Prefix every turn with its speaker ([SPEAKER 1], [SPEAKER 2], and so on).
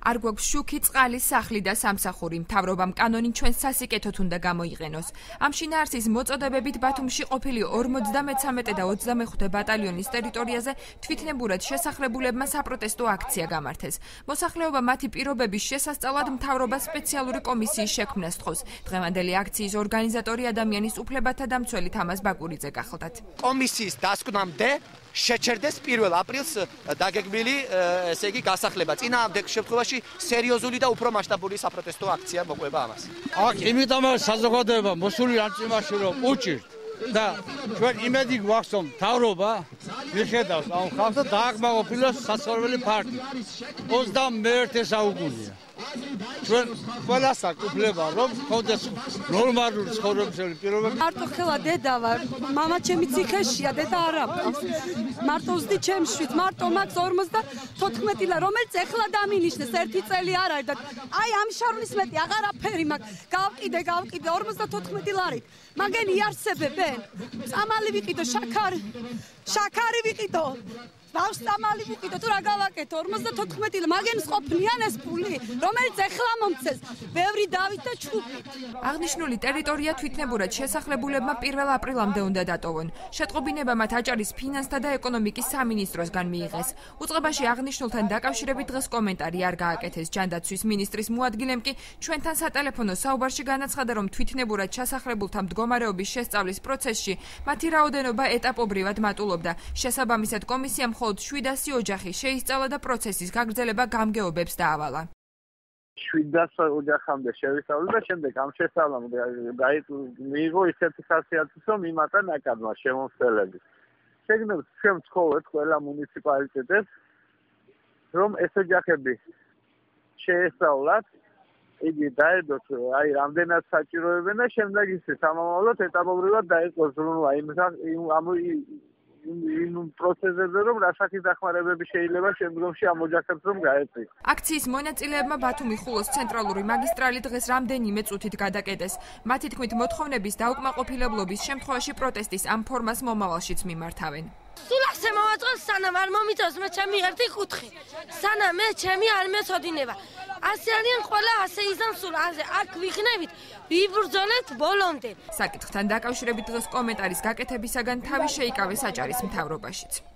[SPEAKER 1] არ გვაქვს შუქი, წყალი, სახლი და სამსახური. მთავრობამ კანონი ჩვენს სასიკეთოდ უნდა გამოიყენოს. ამ შინაარსის მოწოდებებით ბათუმში ყოფილი 53 და 25 ბატალიონის ტერიტორიაზე თვითნებურად შესახლებულებმა საპროტესტო აქცია გამართეს. მოსახლეობა მათი პირობების შესასწავლად მთავრობა სპეციალური კომისიის შექმნას თხოვს. დღევანდელი აქციის ორგანიზატორი ადამიანის უფლებათა დამცველი თამაზ ბაკურიძე გახლდათ.
[SPEAKER 2] კომისიის დასკვნამდე შეჩერდეს 1 აპრილს დაგეგმილი ესე იგი გასახლება. წინააღმდეგ შემთხვევაში სერიოზული და უფრო მასშტაბური საპროტესტო აქცია მოყვება ამას.
[SPEAKER 3] აქ იმიტომ საზოგადოება მოსული ამ წამაში რომ უჭირთ და ჩვენ იმედი გვაქვს რომ მთავრობა მიხედავს ამ ხალხს და დააკმაყოფილოს საცხოვრებელი ფარგლი. 21 საუკუნეა. ჩვენ ყველას აქვს უფლება რომ გქონდეს ნორმალური ცხოვრებისეული პირობები.
[SPEAKER 4] მარტო ხელა დედა ვარ, მამა ჩემი ციხეშია, დედა არ აქვს. მარტო ვზდი ჩემშვით, მარტო მაქვს 54 ლა, რომელიც ეხლა დამინიშნეს, 1 წელი არ არის და აი ამ შარვლის მეტი აღარაფერი მაქვს. გავყიდე 54 ლარით. მაგენ იარსებებენ. წამალი ვიყიდო, შაქარი ვიყიდო. დავსტამალი ვიყიდო, თუ რა გავაკეთო 54 ლა, მაგენს ყოფნიან ეს ფული, რომელიც ეხლა მომცეს, ბევრი დავით და ჩხუბით.
[SPEAKER 1] აღნიშნული ტერიტორია თვითნებურად შესახლებულებმა 1 აპრილამდე უნდა დატოვონ. შეტყობინება მათ აჭარის ფინანსთა და ეკონომიკის სამინისტროსგან მიიღეს. უწყებაში აღნიშნულთან დაკავშირებით დღეს კომენტარი არ გააკეთეს. ჯანდაცვის მინისტრის მოადგილემ კი ჩვენთან სატელეფონო საუბარში განაცხადა, რომ თვითნებურად შესახლებულთა მდგომარეობის შესწავლის პროცესში მათი რაოდენობა ეტაპობრივად მატულობდა. შესაბამისად კომისიამ მხოლოდ 700 ოჯახი შეისწავლა და პროცესის გაგრძელება გამგეობებს დაავალა.
[SPEAKER 5] 700 ოჯახამდე შევისწავლე და შემდეგ ამ შესწავლამ მიიღო ისეთი ხასიათის, რომ იმატა ნაკადმა შემომსწრებლები. შეგნებთ ჩვენ ვცხოვრობთ ყველა მუნიციპალიტეტებს, რომ ეს ოჯახები შეესწავლათ, იგი დაედოთ აი რამდენად საჭიროებენ და შემდეგ ისე სამომავლოდ ეტაპობრივად დაიწყოს ზრუნვა იმ პროცესებზე, რომ რასაკის დახმარებები შეიძლება შემდგომში ამ ოჯახებს რომ გაეწიოს.
[SPEAKER 1] აქციის მონაწილეებმა ბათუმი ხულოს ცენტრალური მაგისტრალი დღეს რამდენიმე წუთით გადაკეტეს. მათი თქმით, მოთხოვნების დაუკმაყოფილებლობის შემთხვევაში პროტესტის ამ ფორმას მომავალშიც მიმართავენ.
[SPEAKER 6] სულ ასე მოვაწყოს, სანამ არ მომიწევს მე ჩემი ერთი კუთხე. სანამ მე ჩემი არ მეცოდინება. ასე არიან ყველა ასე იზამ სულ ასე აქ ვიხნებით, ვიბრძოლეთ ბოლომდე.
[SPEAKER 1] საკითხთან დაკავშირებით დღეს კომენტარის გაკეთებისაგან თავი შეიკავეს აჭარის მთავრობაშიც.